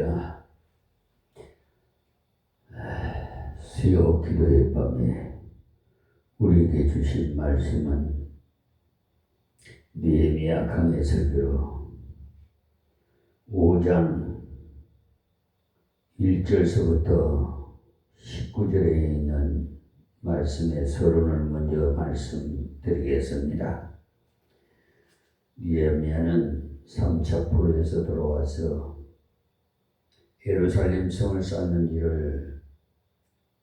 할렐루야. 수요 기도의 밤에 우리에게 주신 말씀은 느헤미야 강해설교 5장 1절서부터 19절에 있는 말씀의 서론을 먼저 말씀드리겠습니다. 느헤미야는 3차 포로에서 돌아와서 예루살렘 성을 쌓는 일을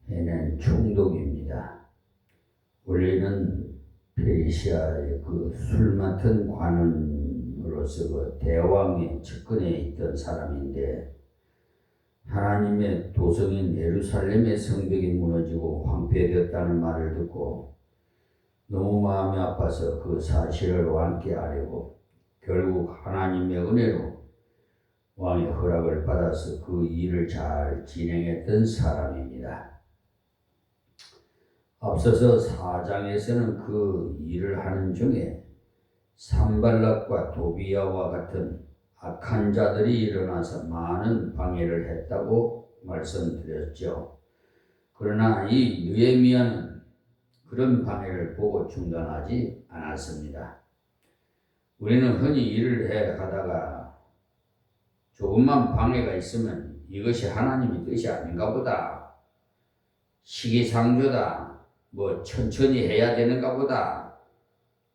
해낸 총독입니다. 원래는 페르시아의 그 술 맡은 관원으로서 그 대왕에 측근해 있던 사람인데, 하나님의 도성인 예루살렘의 성벽이 무너지고 황폐되었다는 말을 듣고 너무 마음이 아파서 그 사실을 왕께 아뢰고 결국 하나님의 은혜로 왕의 허락을 받아서 그 일을 잘 진행했던 사람입니다. 앞서서 4장에서는 그 일을 하는 중에 산발락과 도비야와 같은 악한 자들이 일어나서 많은 방해를 했다고 말씀드렸죠. 그러나 이 느헤미야는 그런 방해를 보고 중단하지 않았습니다. 우리는 흔히 일을 해 가다가 조금만 방해가 있으면 이것이 하나님의 뜻이 아닌가 보다, 시기상조다, 천천히 해야 되는가 보다,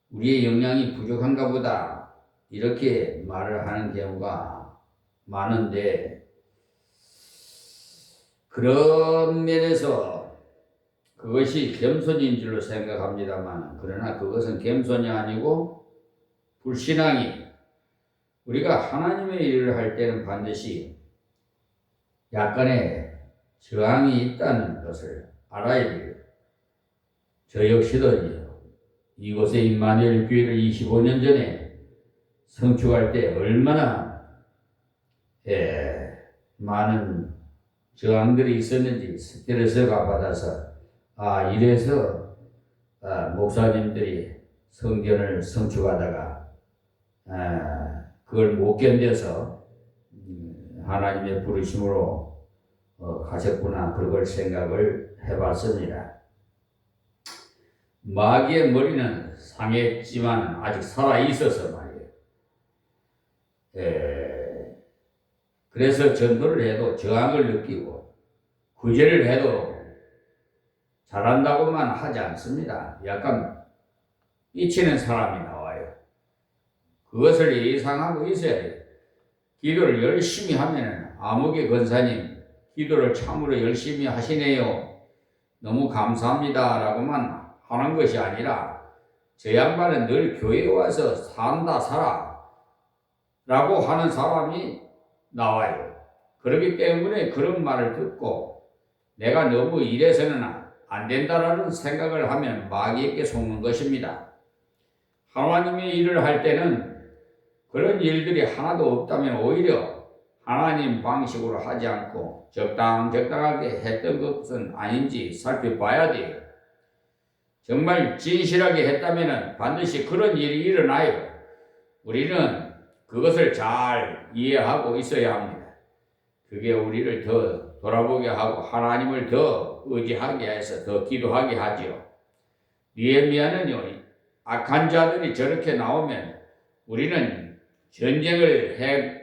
우리의 역량이 부족한가 보다, 이렇게 말을 하는 경우가 많은데, 그런 면에서 그것이 겸손인 줄로 생각합니다만, 그러나 그것은 겸손이 아니고 불신앙이, 우리가 하나님의 일을 할 때는 반드시 약간의 저항이 있다는 것을 알아야 돼요. 저 역시도 이곳에 임마누엘 교회를 25년 전에 성축할 때 얼마나 많은 저항들이 있었는지 스트레스가 받아서 이래서 목사님들이 성전을 성축하다가 그걸 못 견뎌서 하나님의 부르심으로 가셨구나, 그걸 생각을 해봤습니다. 마귀의 머리는 상했지만 아직 살아있어서 말이에요. 그래서 전도를 해도 저항을 느끼고 구제를 해도 잘한다고만 하지 않습니다. 약간 삐치는 사람이 나와요. 그것을 예상하고 있어야 돼요. 기도를 열심히 하면 아무개 권사님 기도를 참으로 열심히 하시네요, 너무 감사합니다 라고만 하는 것이 아니라 저 양반은 늘 교회에 와서 산다 살아 라고 하는 사람이 나와요. 그렇기 때문에 그런 말을 듣고 내가 너무 이래서는 안 된다라는 생각을 하면 마귀에게 속는 것입니다. 하나님의 일을 할 때는 그런 일들이 하나도 없다면 오히려 하나님 방식으로 하지 않고 적당하게 했던 것은 아닌지 살펴봐야 돼요. 정말 진실하게 했다면 반드시 그런 일이 일어나요. 우리는 그것을 잘 이해하고 있어야 합니다. 그게 우리를 더 돌아보게 하고 하나님을 더 의지하게 해서 더 기도하게 하지요. 느헤미야는요, 악한 자들이 저렇게 나오면 우리는 전쟁을 해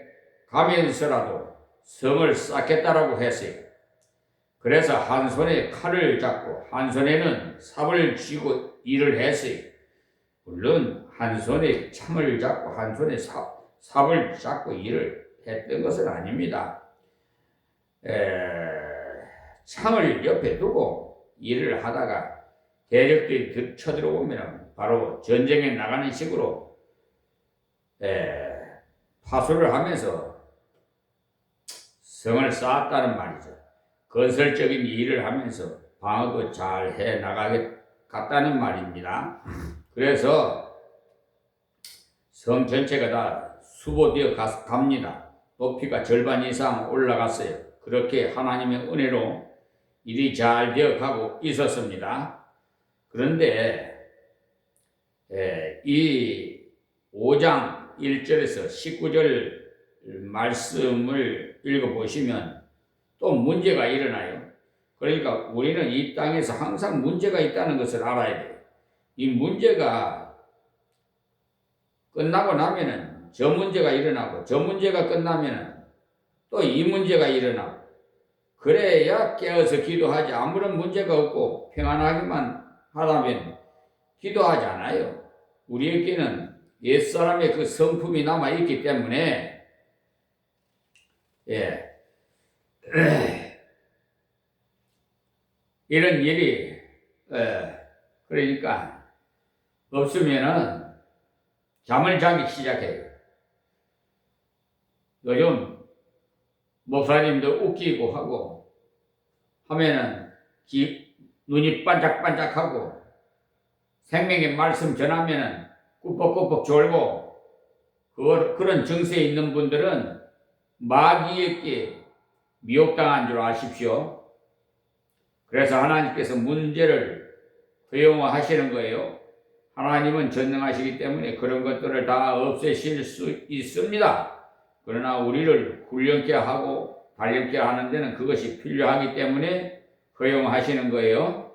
가면서라도 성을 쌓겠다라고 했어요. 그래서 한 손에 칼을 잡고 한 손에는 삽을 쥐고 일을 했어요. 물론 한 손에 창을 잡고 한 손에 삽을 잡고 일을 했던 것은 아닙니다. 창을 옆에 두고 일을 하다가 대적들이 쳐들어오면 바로 전쟁에 나가는 식으로 파수를 하면서 성을 쌓았다는 말이죠. 건설적인 일을 하면서 방어도 잘 해 나가겠다는 말입니다. 그래서 성 전체가 다 수보되어 갑니다. 높이가 절반 이상 올라갔어요. 그렇게 하나님의 은혜로 일이 잘 되어 가고 있었습니다. 그런데 이 5장 1절에서 말씀을 읽어보시면 또 문제가 일어나요. 그러니까 우리는 이 땅에서 항상 문제가 있다는 것을 알아야 돼요. 이 문제가 끝나고 나면은 저 문제가 일어나고, 저 문제가 끝나면은 또 이 문제가 일어나고, 그래야 깨어서 기도하지. 아무런 문제가 없고 평안하기만 하다면 기도하지 않아요. 우리에게는 옛사람의 그 성품이 남아있기 때문에, 이런 일이, 그러니까 없으면은 잠을 자기 시작해요. 요즘 목사님도 웃기고 하고 하면은 눈이 반짝반짝하고 생명의 말씀 전하면은 꾸벅꾸벅 졸고, 그런 정세에 있는 분들은 마귀에게 미혹당한 줄 아십시오. 그래서 하나님께서 문제를 허용하시는 거예요. 하나님은 전능하시기 때문에 그런 것들을 다 없애실 수 있습니다. 그러나 우리를 훈련케 하고 단련케 하는 데는 그것이 필요하기 때문에 허용하시는 거예요.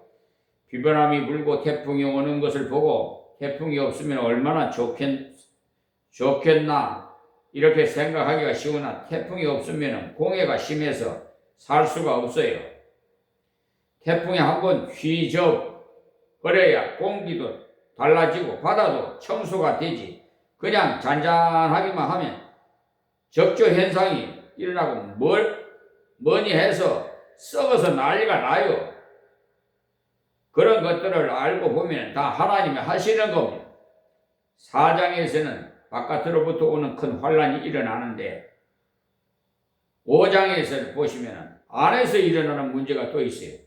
비바람이 불고 태풍이 오는 것을 보고 태풍이 없으면 얼마나 좋겠나 이렇게 생각하기가 쉬우나, 태풍이 없으면 공해가 심해서 살 수가 없어요. 태풍이 한번 휘저어버려야 공기도 달라지고 바다도 청소가 되지. 그냥 잔잔하기만 하면 적조 현상이 일어나고 뭐니 해서 썩어서 난리가 나요. 그런 것들을 알고 보면 다 하나님이 하시는 겁니다. 4장에서는 바깥으로부터 오는 큰 환란이 일어나는데, 5장에서 보시면 안에서 일어나는 문제가 또 있어요.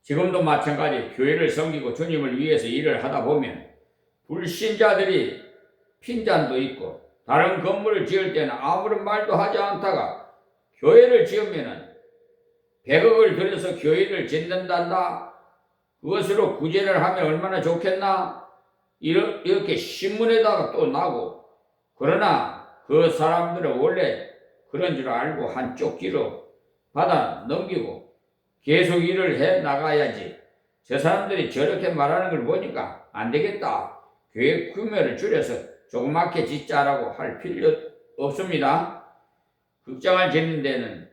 지금도 마찬가지 교회를 섬기고 주님을 위해서 일을 하다 보면 불신자들이 핀잔도 있고, 다른 건물을 지을 때는 아무런 말도 하지 않다가 교회를 지으면은 100억을 들여서 교회를 짓는단다. 그것으로 구제를 하면 얼마나 좋겠나? 이렇게 신문에다가 또 나고. 그러나 그 사람들은 원래 그런 줄 알고 한쪽 귀로 받아 넘기고 계속 일을 해 나가야지. 저 사람들이 저렇게 말하는 걸 보니까 안 되겠다. 교회 규모를 줄여서 조그맣게 짓자라고 할 필요 없습니다. 극장을 짓는 데는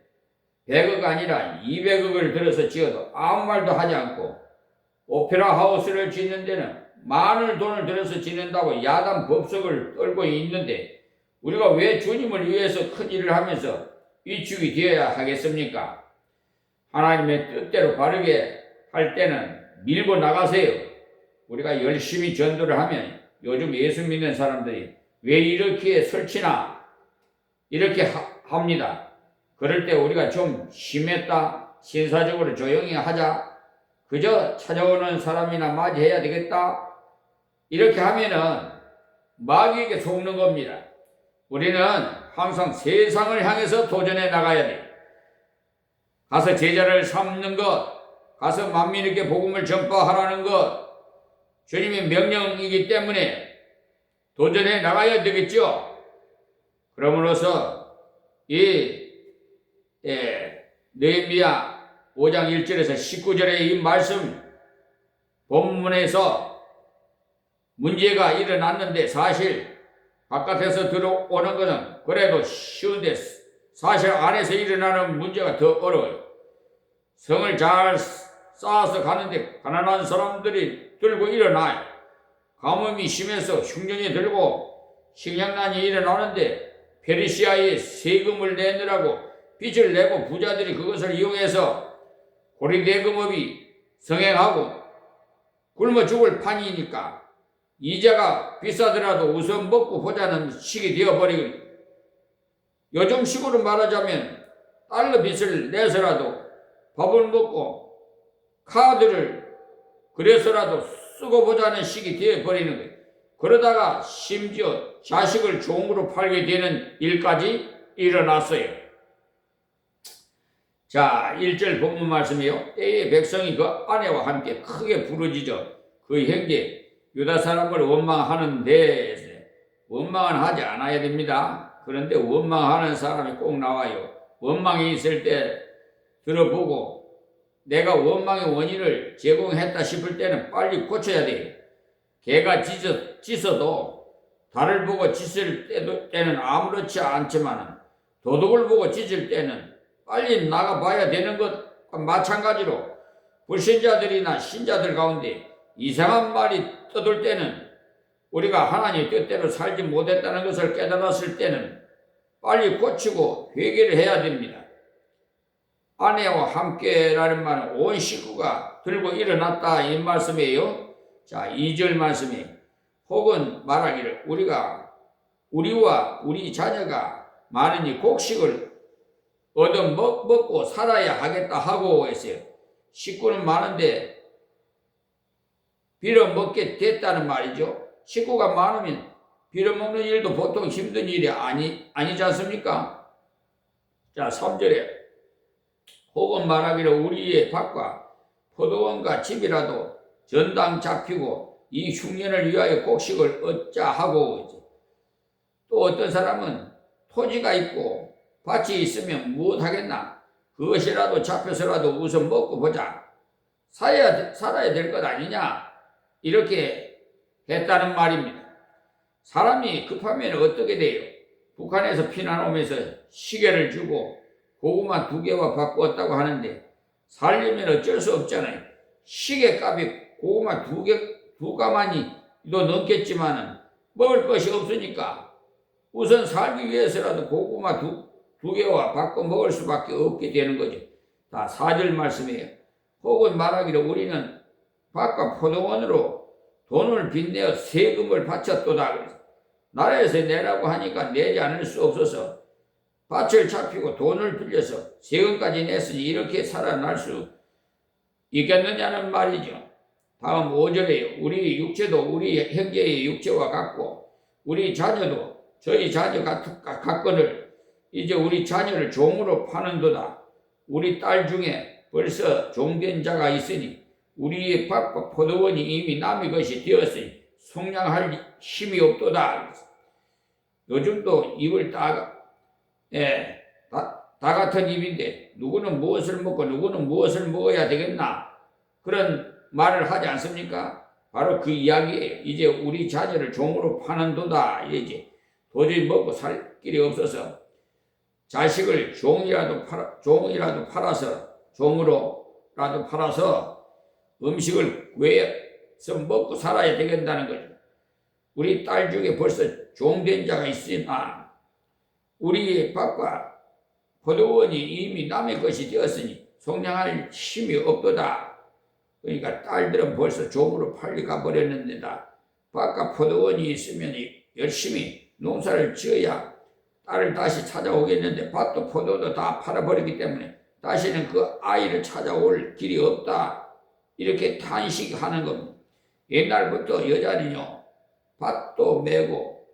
100억 아니라 200억을 들여서 지어도 아무 말도 하지 않고, 오페라 하우스를 짓는 데는 많은 돈을 들여서 짓는다고 야단 법석을 떨고 있는데, 우리가 왜 주님을 위해서 큰 일을 하면서 위축이 되어야 하겠습니까? 하나님의 뜻대로 바르게 할 때는 밀고 나가세요. 우리가 열심히 전도를 하면 요즘 예수 믿는 사람들이 왜 이렇게 설치나 이렇게 합니다. 그럴 때 우리가 좀 심했다, 신사적으로 조용히 하자, 그저 찾아오는 사람이나 맞이해야 되겠다, 이렇게 하면은 마귀에게 속는 겁니다. 우리는 항상 세상을 향해서 도전해 나가야 돼. 가서 제자를 삼는 것, 가서 만민에게 복음을 전파하라는 것, 주님의 명령이기 때문에 도전해 나가야 되겠죠. 그러므로서 느헤미야 5장 1절에서 19절의 이 말씀 본문에서 문제가 일어났는데, 사실 바깥에서 들어오는 것은 그래도 쉬운데 사실 안에서 일어나는 문제가 더 어려워요. 성을 잘 쌓아서 가는데 가난한 사람들이 들고 일어나요. 가뭄이 심해서 흉년이 들고 식량난이 일어나는데 페르시아에 세금을 내느라고 빚을 내고 부자들이 그것을 이용해서 고리대금업이 성행하고 굶어 죽을 판이니까 이자가 비싸더라도 우선 먹고 보자는 식이 되어버리고, 요즘 식으로 말하자면 달러 빚을 내서라도 밥을 먹고 카드를 그래서라도 쓰고 보자는 식이 되어버리는 거예요. 그러다가 심지어 자식을 종으로 팔게 되는 일까지 일어났어요. 자, 1절 본문 말씀이요. 때에 백성이 그 아내와 함께 크게 부르짖어 그 형제 유다 사람을 원망하는데, 원망은 하지 않아야 됩니다. 그런데 원망하는 사람이 꼭 나와요. 원망이 있을 때 들어보고 내가 원망의 원인을 제공했다 싶을 때는 빨리 고쳐야 돼요. 개가 짖어도 달을 보고 짖을 때는 아무렇지 않지만 도둑을 보고 짖을 때는 빨리 나가봐야 되는 것과 마찬가지로 불신자들이나 신자들 가운데 이상한 말이 떠돌 때는 우리가 하나님의 뜻대로 살지 못했다는 것을 깨달았을 때는 빨리 고치고 회개를 해야 됩니다. 아내와 함께라는 말은 온 식구가 들고 일어났다 이 말씀이에요. 자, 2절 말씀에 혹은 말하기를 우리와 우리 자녀가 많으니 곡식을 얻어 먹고 살아야 하겠다 하고 했어요. 식구는 많은데 빌어먹게 됐다는 말이죠. 식구가 많으면 빌어먹는 일도 보통 힘든 일이 아니지 않습니까? 자, 3절에 혹은 말하기를 우리의 밭과 포도원과 집이라도 전당 잡히고 이 흉년을 위하여 곡식을 얻자 하고, 또 어떤 사람은 토지가 있고 밭이 있으면 무엇하겠나? 그것이라도 잡혀서라도 우선 먹고 보자. 살아야 될 것 아니냐? 이렇게 했다는 말입니다. 사람이 급하면 어떻게 돼요? 북한에서 피난 오면서 시계를 주고 고구마 2개와 바꾸었다고 하는데 살려면 어쩔 수 없잖아요. 시계값이 고구마 2가마니 도 넘겠지만은 먹을 것이 없으니까 우선 살기 위해서라도 고구마 2개와 바꿔 먹을 수밖에 없게 되는 거죠. 다 4절 말씀이에요. 혹은 말하기를 우리는 밭과 포도원으로 돈을 빚내어 세금을 바쳤도다. 그래서 나라에서 내라고 하니까 내지 않을 수 없어서 밭을 잡히고 돈을 빌려서 세금까지 냈으니 이렇게 살아날 수 있겠느냐는 말이죠. 다음 5절에 우리 육체도 우리 형제의 육체와 같고 우리 자녀도 저희 자녀 같거늘 이제 우리 자녀를 종으로 파는도다. 우리 딸 중에 벌써 종된 자가 있으니 우리의 밭과 포도원이 이미 남의 것이 되었으니 속량할 힘이 없도다. 요즘도 입을 다 같은 입인데 누구는 무엇을 먹고 누구는 무엇을 먹어야 되겠나 그런 말을 하지 않습니까? 바로 그 이야기예요. 이제 우리 자녀를 종으로 파는도다. 이제 도저히 먹고 살 길이 없어서 자식을 종이라도 팔아서 종으로라도 팔아서 음식을 구해서 먹고 살아야 되겠다는 거죠. 우리 딸 중에 벌써 종된 자가 있으나 우리의 밭과 포도원이 이미 남의 것이 되었으니 속량할 힘이 없도다. 그러니까 딸들은 벌써 종으로 팔려가 버렸는데다. 밭과 포도원이 있으면 열심히 농사를 지어야 딸을 다시 찾아오겠는데 밭도 포도도 다 팔아버렸기 때문에 다시는 그 아이를 찾아올 길이 없다. 이렇게 탄식하는 겁니다. 옛날부터 여자는요 밭도 메고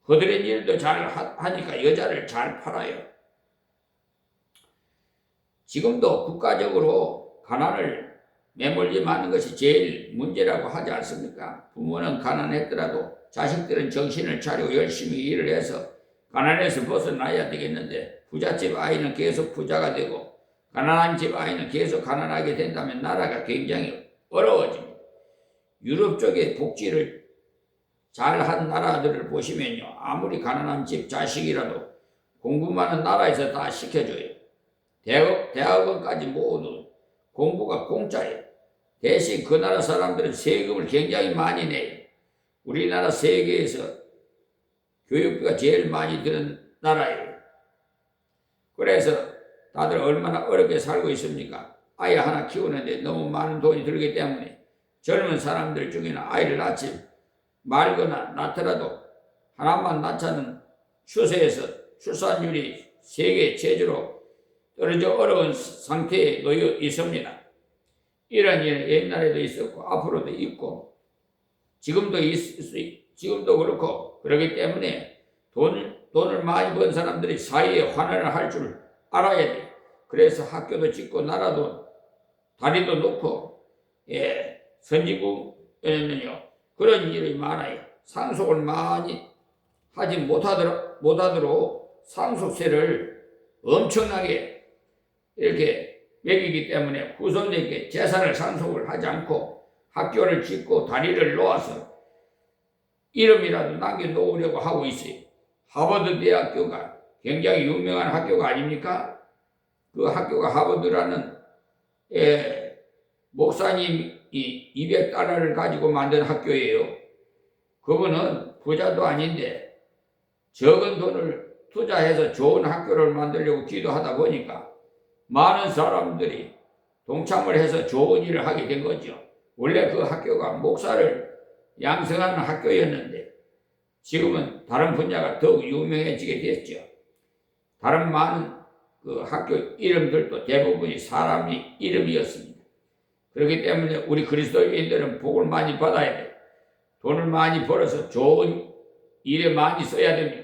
거드렛 일도 잘 하니까 여자를 잘 팔아요. 지금도 국가적으로 가난을 매몰지 마는 것이 제일 문제라고 하지 않습니까? 부모는 가난했더라도 자식들은 정신을 차리고 열심히 일을 해서 가난에서 벗어나야 되겠는데 부잣집 아이는 계속 부자가 되고 가난한 집 아이는 계속 가난하게 된다면 나라가 굉장히 어려워집니다. 유럽 쪽의 복지를 잘한 나라들을 보시면요 아무리 가난한 집 자식이라도 공부만은 나라에서 다 시켜줘요. 대학원까지 모두 공부가 공짜예요. 대신 그 나라 사람들은 세금을 굉장히 많이 내요. 우리나라 세계에서 교육비가 제일 많이 드는 나라예요. 그래서 다들 얼마나 어렵게 살고 있습니까? 아이 하나 키우는데 너무 많은 돈이 들기 때문에 젊은 사람들 중에는 아이를 낳지 말거나 낳더라도 하나만 낳자는 추세에서 출산율이 세계 최저로 떨어져 어려운 상태에 놓여 있습니다. 이런 일은 옛날에도 있었고 앞으로도 있고 지금도 그렇고 그렇기 때문에 돈을 많이 번 사람들이 사회에 환원을 할 줄 알아야 돼. 그래서 학교도 짓고 나라도 다리도 놓고 선진국에는요 그런 일이 많아요. 상속을 많이 하지 못하도록 상속세를 엄청나게 이렇게 매기기 때문에 후손에게 재산을 상속을 하지 않고 학교를 짓고 다리를 놓아서 이름이라도 남겨놓으려고 하고 있어요. 하버드 대학교가 굉장히 유명한 학교가 아닙니까? 그 학교가 하버드라는 목사님이 $200를 가지고 만든 학교예요. 그분은 부자도 아닌데 적은 돈을 투자해서 좋은 학교를 만들려고 기도하다 보니까 많은 사람들이 동참을 해서 좋은 일을 하게 된 거죠. 원래 그 학교가 목사를 양성하는 학교였는데 지금은 다른 분야가 더욱 유명해지게 됐죠. 다른 많은 그 학교 이름들도 대부분이 사람이 이름이었습니다. 그렇기 때문에 우리 그리스도인들은 복을 많이 받아야 돼요. 돈을 많이 벌어서 좋은 일에 많이 써야 됩니다.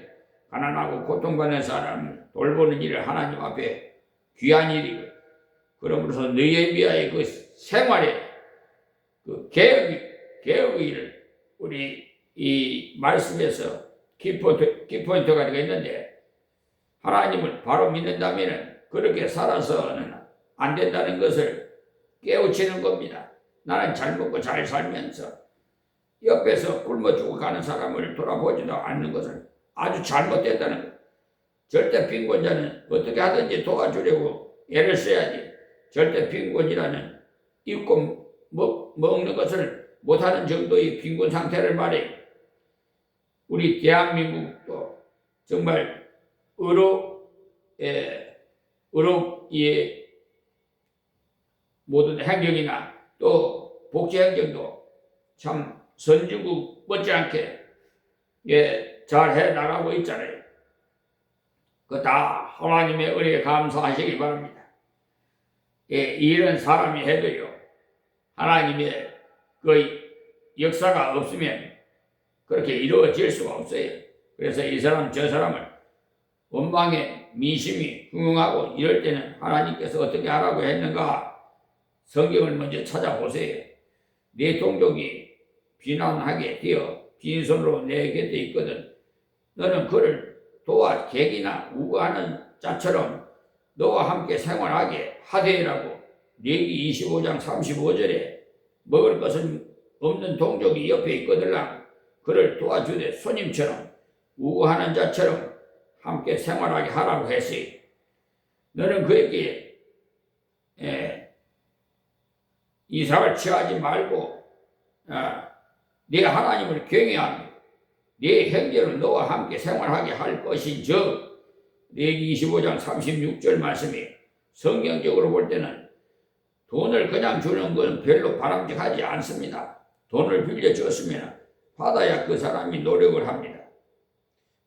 가난하고 고통받는 사람을 돌보는 일을 하나님 앞에 귀한 일이고, 그러므로서 느헤미야의 그 생활에 그 개혁의 일을 우리 이 말씀에서 키포인트가 되겠는데, 하나님을 바로 믿는다면 그렇게 살아서는 안 된다는 것을 깨우치는 겁니다. 나는 잘 먹고 잘 살면서 옆에서 굶어 죽어가는 사람을 돌아보지도 않는 것을 아주 잘못됐다는 것. 절대 빈곤자는 어떻게 하든지 도와주려고 애를 써야지, 절대 빈곤이라는 입고 먹는 것을 못하는 정도의 빈곤 상태를 말해요. 우리 대한민국도 정말 의료의 모든 행정이나 또 복지행정도 참 선진국 못지않게 잘 해나가고 있잖아요. 그 다 하나님의 은혜에 감사하시기 바랍니다. 이 일은 사람이 해도요, 하나님의 그 역사가 없으면 그렇게 이루어질 수가 없어요. 그래서 이 사람 저 사람을 원망에 민심이 흉흉하고 이럴 때는 하나님께서 어떻게 하라고 했는가, 성경을 먼저 찾아보세요. 내 동족이 비난하게 되어 빈손으로 내 곁에 있거든 너는 그를 도와 객이나 우고하는 자처럼 너와 함께 생활하게 하되라고 레위기 25장 35절에 먹을 것은 없는 동족이 옆에 있거들랑 그를 도와주되 손님처럼 우고하는 자처럼 함께 생활하게 하라고 했어요. 너는 그에게 이삭을 취하지 말고 네 하나님을 경외하며 네 형제를 너와 함께 생활하게 할 것인즉, 레위기 25장 36절 말씀이 성경적으로 볼 때는 돈을 그냥 주는 건 별로 바람직하지 않습니다. 돈을 빌려줬으면 받아야 그 사람이 노력을 합니다.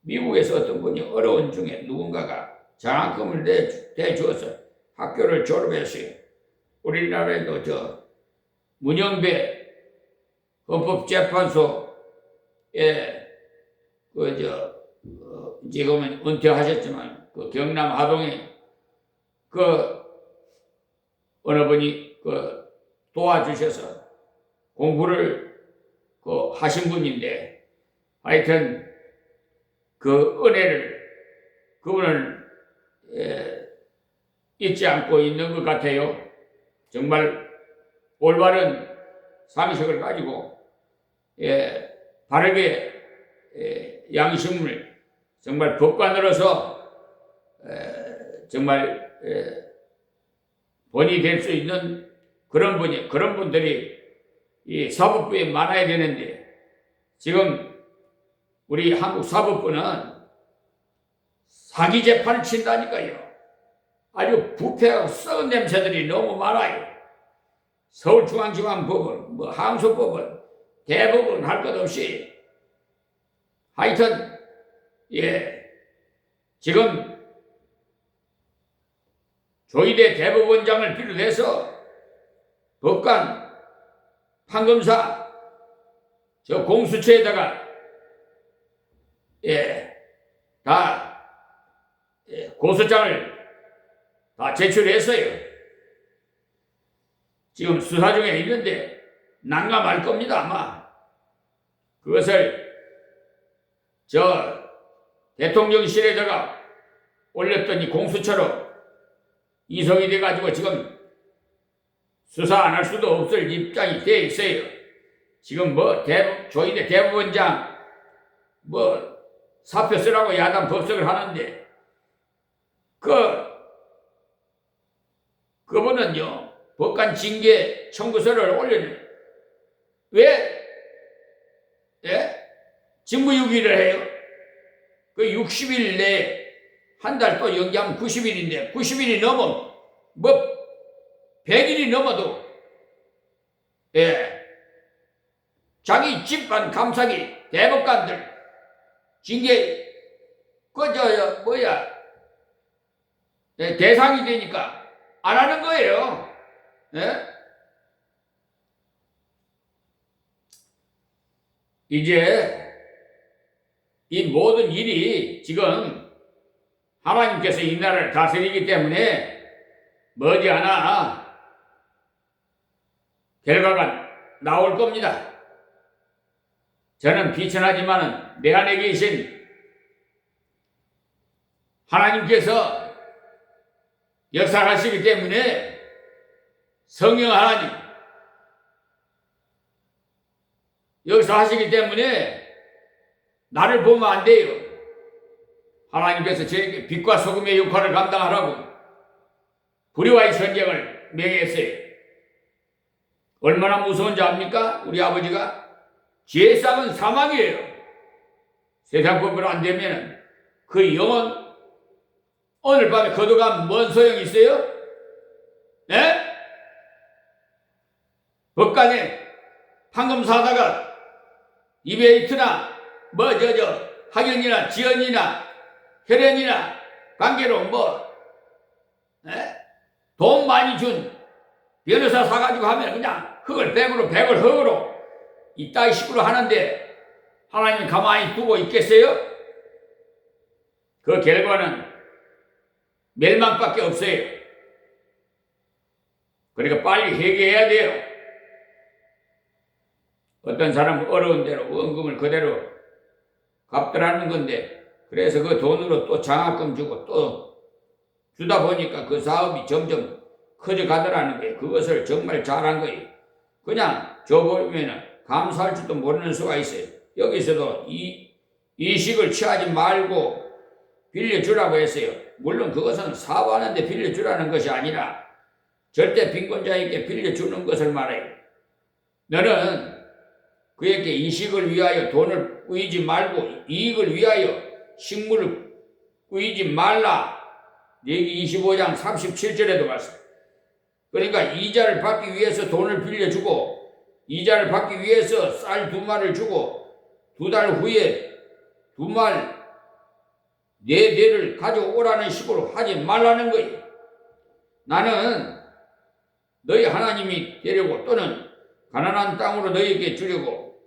미국에서 어떤 분이 어려운 중에 누군가가 장학금을 대주어서 학교를 졸업했어요. 우리나라에도 저 문영배 헌법재판소에 지금은 은퇴하셨지만 그 경남 하동에 그 어느 분이 그 도와주셔서 공부를 그 하신 분인데, 하여튼 그 은혜를 그분을 잊지 않고 있는 것 같아요. 정말 올바른 상식을 가지고 바르게 양심을 정말 법관으로서 정말 본이 될 수 있는 그런 분들이 이 사법부에 많아야 되는데, 지금 우리 한국 사법부는 사기 재판을 친다니까요. 아주 부패하고 썩은 냄새들이 너무 많아요. 서울중앙지방법원, 항소법원, 대법원 할 것 없이 하여튼 지금 조희대 대법원장을 비롯해서 법관, 판검사, 저 공수처에다가 다 고소장을 다 제출했어요. 지금 수사 중에 있는데 난감할 겁니다, 아마. 그것을 대통령실에다가 올렸더니 공수처로 이송이 돼가지고 지금 수사 안 할 수도 없을 입장이 돼 있어요. 지금 뭐 조희대 대법원장 뭐 사표 쓰라고 야당 법석을 하는데 그분은요 법관 징계 청구서를 올리는 왜 직무유기를 해요? 그 60일 내에 한 달 또 연기하면 90일인데 90일이 넘어 뭐 100일이 넘어도 자기 집안 감사기 대법관들 징계 대상이 되니까 안 하는 거예요. 이제 이 모든 일이 지금 하나님께서 이 나라를 다스리기 때문에 머지않아 결과가 나올 겁니다. 저는 비천하지만은 내 안에 계신 하나님께서 역사하시기 때문에 성령 하나님 역사하시기 때문에 나를 보면 안 돼요. 하나님께서 저에게 빛과 소금의 역할을 감당하라고 불의와의 전쟁을 명했어요. 얼마나 무서운지 압니까? 우리 아버지가 죄상은 사망이에요. 세상 법으로 안 되면 그 영혼 오늘 밤에 거둬가면 뭔 소용이 있어요? 법관에 판금 사다가 이베이트나 학연이나 지연이나 혈연이나 관계로 돈 많이 준 변호사 사가지고 하면 그냥 흙을 100을 흙으로 이따위 식으로 하는데 하나님 가만히 두고 있겠어요? 그 결과는 멸망밖에 없어요. 그러니까 빨리 회개해야 돼요. 어떤 사람은 어려운 대로 원금을 그대로 갚더라는 건데 그래서 그 돈으로 또 장학금 주고 또 주다 보니까 그 사업이 점점 커져가더라는 게 그것을 정말 잘한 거예요. 그냥 줘버리면 감사할 줄도 모르는 수가 있어요. 여기서도 이식을 취하지 말고 빌려주라고 했어요. 물론 그것은 사업하는데 빌려주라는 것이 아니라 절대 빈곤자에게 빌려주는 것을 말해요. 너는 그에게 이식을 위하여 돈을 꾸이지 말고 이익을 위하여 식물을 꾸이지 말라. 레위기 25장 37절에도 말씀. 그러니까 이자를 받기 위해서 돈을 빌려주고 이자를 받기 위해서 쌀 2마리를 주고 2달 후에 2말 4대를 가져오라는 식으로 하지 말라는 거예요. 나는 너희 하나님이 되려고 또는 가난한 땅으로 너희에게 주려고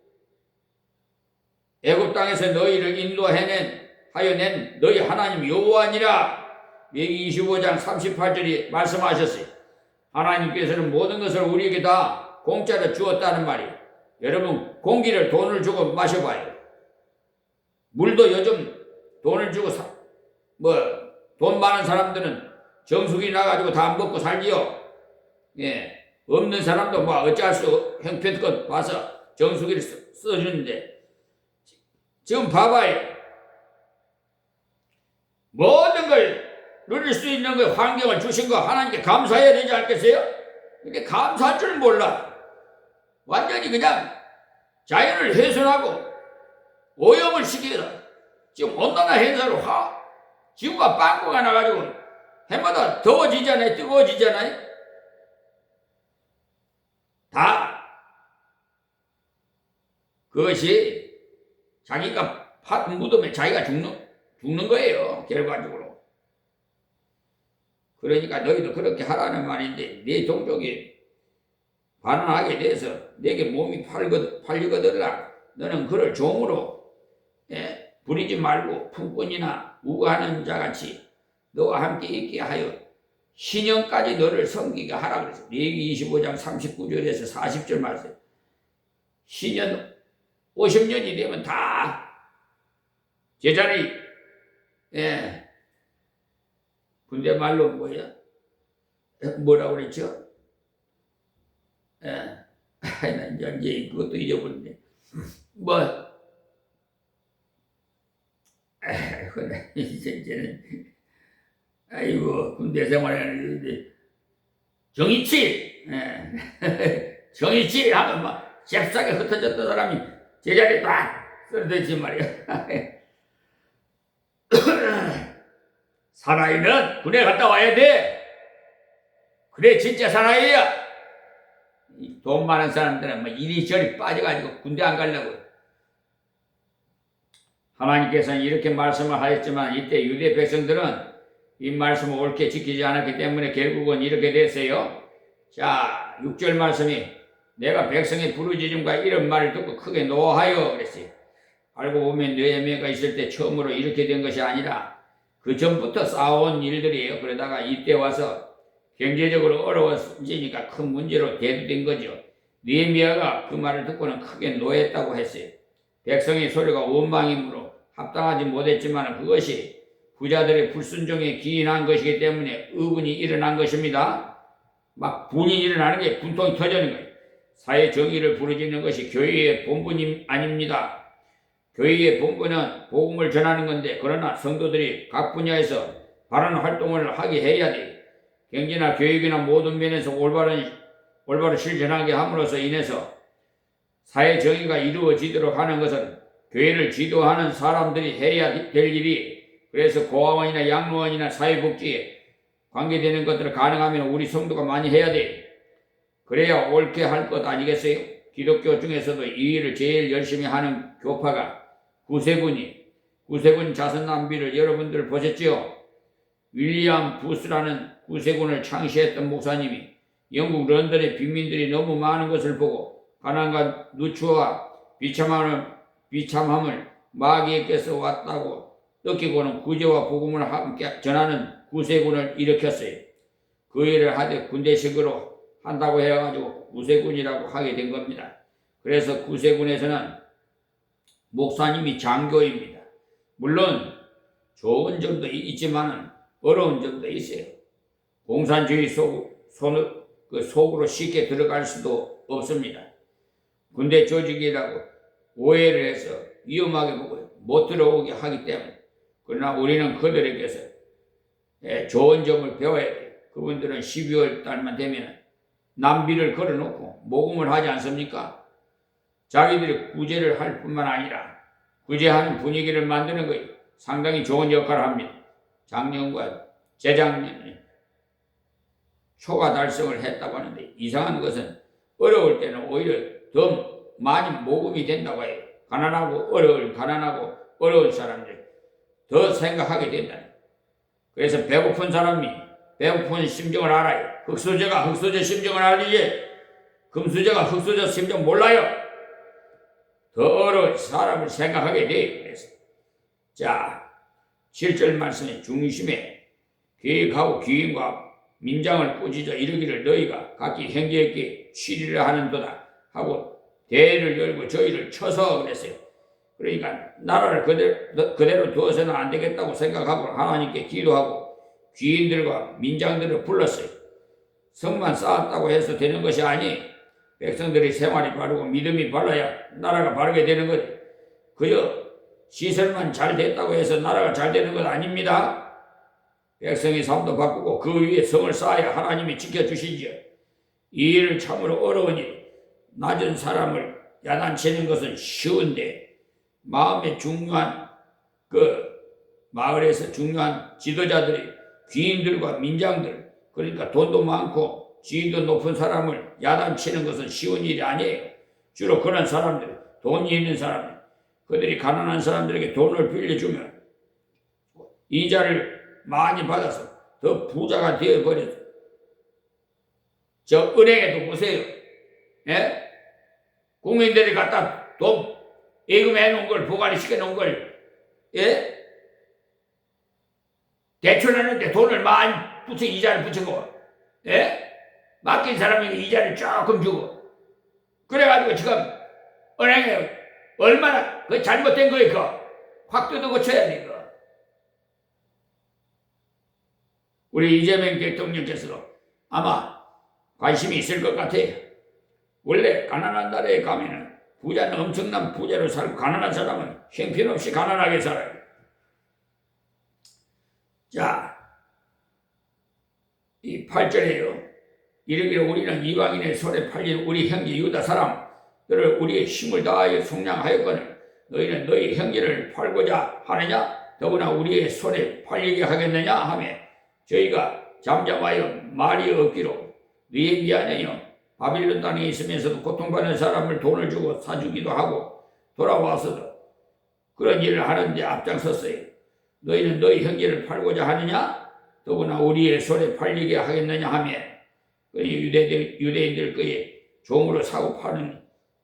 애굽 땅에서 너희를 인도하여 낸 너희 하나님 여호와니라. 레위기 25장 38절이 말씀하셨어요. 하나님께서는 모든 것을 우리에게 다 공짜로 주었다는 말이에요. 여러분 공기를 돈을 주고 마셔봐요. 물도 요즘 돈을 주고 돈 많은 사람들은 정수기 나가지고 다 먹고 살지요. 없는 사람도 어찌할 수 형편껏 봐서 정수기를 써주는데 지금 봐봐요. 모든 걸 누릴 수 있는 그 환경을 주신 거 하나님께 감사해야 되지 않겠어요? 이렇게 감사할 줄 몰라. 완전히 그냥 자연을 훼손하고 오염을 시켜서 지금 온난화 현상으로 지구가 빵꾸가 나가지고 해마다 더워지잖아요. 뜨거워지잖아요. 다 그것이 자기가 묻으면 자기가 죽는 거예요. 결과적으로. 그러니까 너희도 그렇게 하라는 말인데 네 동족이 반항하게 돼서 내게 몸이 팔리거들라. 너는 그를 종으로 부리지 말고 품꾼이나 우고하는 자같이 너와 함께 있게 하여 신령까지 너를 섬기게 하라 그랬어. 레위기 25장 39절에서 40절 말씀. 신년 50년이 되면 다 제자리 예. 군대 말로 뭐야? 뭐라고 그랬죠? 예. 나 이제 그것도 잊어버렸네. 뭐, 이제는, 아이고, 군대 생활하는데, 정의치! 예. 정의치! 하면 막, 잽싸게 흩어졌던 사람이 제자리에 딱 쓰러졌지 말이야. 사나이는 군에 갔다 와야 돼. 그래, 진짜 사나이야. 돈 많은 사람들은 뭐 이리저리 빠져가지고 군대 안 가려고. 하나님께서는 이렇게 말씀을 하셨지만 이때 유대 백성들은 이 말씀을 옳게 지키지 않았기 때문에 결국은 이렇게 됐어요. 자, 6절 말씀이 내가 백성의 부르짖음과 이런 말을 듣고 크게 노하여 그랬어요. 알고 보면 느헤미야가 있을 때 처음으로 이렇게 된 것이 아니라 그 전부터 쌓아온 일들이에요. 그러다가 이때 와서 경제적으로 어려워지니까 큰 문제로 대두된 거죠. 느헤미야가 그 말을 듣고는 크게 노했다고 했어요. 백성의 소리가 원망이므로 합당하지 못했지만 그것이 부자들의 불순종에 기인한 것이기 때문에 의분이 일어난 것입니다. 막 분이 일어나는 게 분통이 터지는 거예요. 사회 정의를 부르짖는 것이 교회의 본분이 아닙니다. 교회의 본분은 복음을 전하는 건데 그러나 성도들이 각 분야에서 바른 활동을 하게 해야 돼요. 경제나 교육이나 모든 면에서 올바로 실천하게 함으로써 인해서 사회 정의가 이루어지도록 하는 것은 교회를 지도하는 사람들이 해야 될 일이 그래서 고아원이나 양로원이나 사회복지에 관계되는 것들을 가능하면 우리 성도가 많이 해야 돼. 그래야 옳게 할 것 아니겠어요? 기독교 중에서도 이 일을 제일 열심히 하는 교파가 구세군 자선 낭비를 여러분들 보셨지요? 윌리엄 부스라는 구세군을 창시했던 목사님이 영국 런던의 빈민들이 너무 많은 것을 보고 가난과 누추와 비참함을 마귀에게서 왔다고 느끼고는 구제와 복음을 함께 전하는 구세군을 일으켰어요. 그 일을 하되 군대식으로 한다고 해가지고 구세군이라고 하게 된 겁니다. 그래서 구세군에서는 목사님이 장교입니다. 물론 좋은 점도 있지만 어려운 점도 있어요. 공산주의 속으로 쉽게 들어갈 수도 없습니다. 군대 조직이라고 오해를 해서 위험하게 보고 못 들어오게 하기 때문에. 그러나 우리는 그들에게서 좋은 점을 배워야 돼요. 그분들은 12월 달만 되면 남비를 걸어놓고 모금을 하지 않습니까? 자기들이 구제를 할 뿐만 아니라 구제하는 분위기를 만드는 거예요. 상당히 좋은 역할을 합니다. 작년과 재작년에 초과 달성을 했다고 하는데 이상한 것은 어려울 때는 오히려 더 많이 모금이 된다고 해요. 가난하고 어려운 사람들이 더 생각하게 된다. 그래서 배고픈 사람이 배고픈 심정을 알아요. 흙수저가 흙수저 심정을 알지 금수저가 흙수저 심정 몰라요. 더 어려운 사람을 생각하게 돼요. 그래서 자 7절 말씀의 중심에 계획하고 기인과 민장을 꾸짖어 이르기를 너희가 각기 형제에게 치리를 하는도다 하고 대를 열고 저희를 쳐서 그랬어요. 그러니까 나라를 그대로 두어서는 안 되겠다고 생각하고 하나님께 기도하고 귀인들과 민장들을 불렀어요. 성만 쌓았다고 해서 되는 것이 아니 백성들이 생활이 바르고 믿음이 발라야 나라가 바르게 되는 것. 그저 시설만 잘 됐다고 해서 나라가 잘 되는 것 아닙니다. 백성의 삶도 바꾸고 그 위에 성을 쌓아야 하나님이 지켜주시지요. 이 일을 참으로 어려우니 낮은 사람을 야단치는 것은 쉬운데 마음에 중요한 마을에서 중요한 지도자들이 귀인들과 민장들 그러니까 돈도 많고 지위도 높은 사람을 야단치는 것은 쉬운 일이 아니에요. 주로 그런 사람들, 돈이 있는 사람들, 그들이 가난한 사람들에게 돈을 빌려주면 이자를 많이 받아서 더 부자가 되어버렸어. 저 은행에도 보세요. 예? 국민들이 갖다 돈 예금해 놓은 걸 보관을 시켜 놓은 걸 예? 대출하는데 돈을 많이 이자를 붙이고 예? 맡긴 사람에게 이자를 조금 주고 그래가지고 지금 은행에 얼마나 그 잘못된 거예요. 그거 확 뜯어 고쳐야 돼. 그거. 우리 이재명 대통령께서도 아마 관심이 있을 것 같아요. 원래 가난한 나라에 가면은 부자는 엄청난 부자로 살고 가난한 사람은 형편없이 가난하게 살아요. 자, 이 8절에요. 이르기를 우리는 이방인의 손에 팔린 우리 형제 유다 사람들을 우리의 힘을 다하여 속량하였거늘 너희는 너희 형제를 팔고자 하느냐? 더구나 우리의 손에 팔리게 하겠느냐? 하며 저희가 잠잠하여 말이 없기로 너희에 미안하여 바빌론 땅에 있으면서도 고통받는 사람을 돈을 주고 사주기도 하고 돌아와서도 그런 일을 하는데 앞장섰어요. 너희는 너희 형제를 팔고자 하느냐? 더구나 우리의 손에 팔리게 하겠느냐? 하며 유대인들 거에 종으로 사고 파는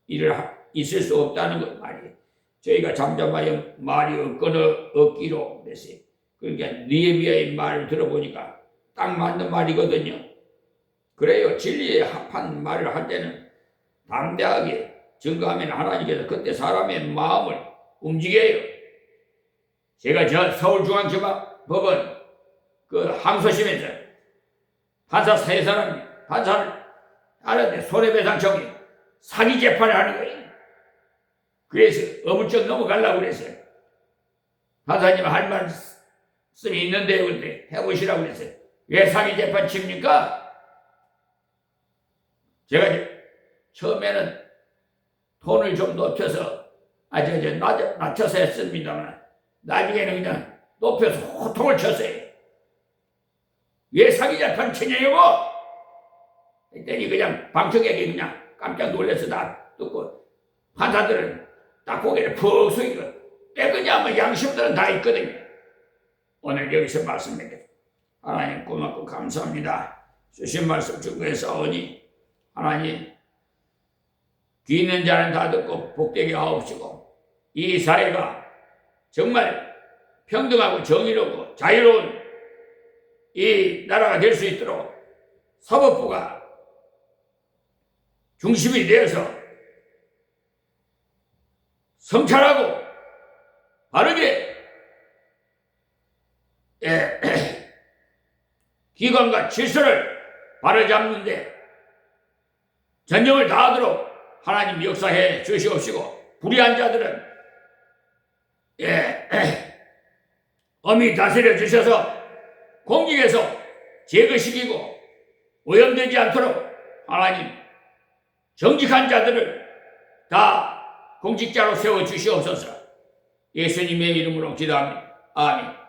일을 있을 수 없다는 것 말이에요. 저희가 잠잠하여 말이 없기로 그랬어요. 그러니까 느헤미야의 말을 들어보니까 딱 맞는 말이거든요. 그래요. 진리에 합한 말을 할 때는 담대하게 증거하면 하나님께서 그때 사람의 마음을 움직여요. 제가 저 서울중앙지법은 그 항소심에서 판사 세 사람이 판사를 하는데 손해배상 정의 사기 재판을 하는 거예요. 그래서 어물쩍 넘어가려고 그랬어요. 판사님 할 말씀이 있는데요. 그때 해보시라고 그랬어요. 왜 사기 재판 칩니까? 제가 처음에는 톤을 좀 높여서 낮춰서 했습니다만 나중에는 그냥 높여서 호통을 쳤어요. 왜 사기 재판 치냐고? 그랬더니 그냥 방청객이 그냥 깜짝 놀라서 다 듣고 판사들은 딱 고개를 푹 숙이고 왜 그냐면 양심들은 다 있거든요. 오늘 여기서 말씀드리겠습니다. 하나님 고맙고 감사합니다. 주신 말씀 중에 싸우니 하나님 귀 있는 자는 다 듣고 복되게 하옵시고 이 사회가 정말 평등하고 정의롭고 자유로운 이 나라가 될 수 있도록 사법부가 중심이 되어서 성찰하고 바르게 기관과 질서를 바로잡는데 전념을 다하도록 하나님 역사해 주시옵시고 불의한 자들은 엄히 다스려 주셔서 공직에서 제거시키고 오염되지 않도록 하나님 정직한 자들을 다 공직자로 세워 주시옵소서. 예수님의 이름으로 기도합니다. 아멘.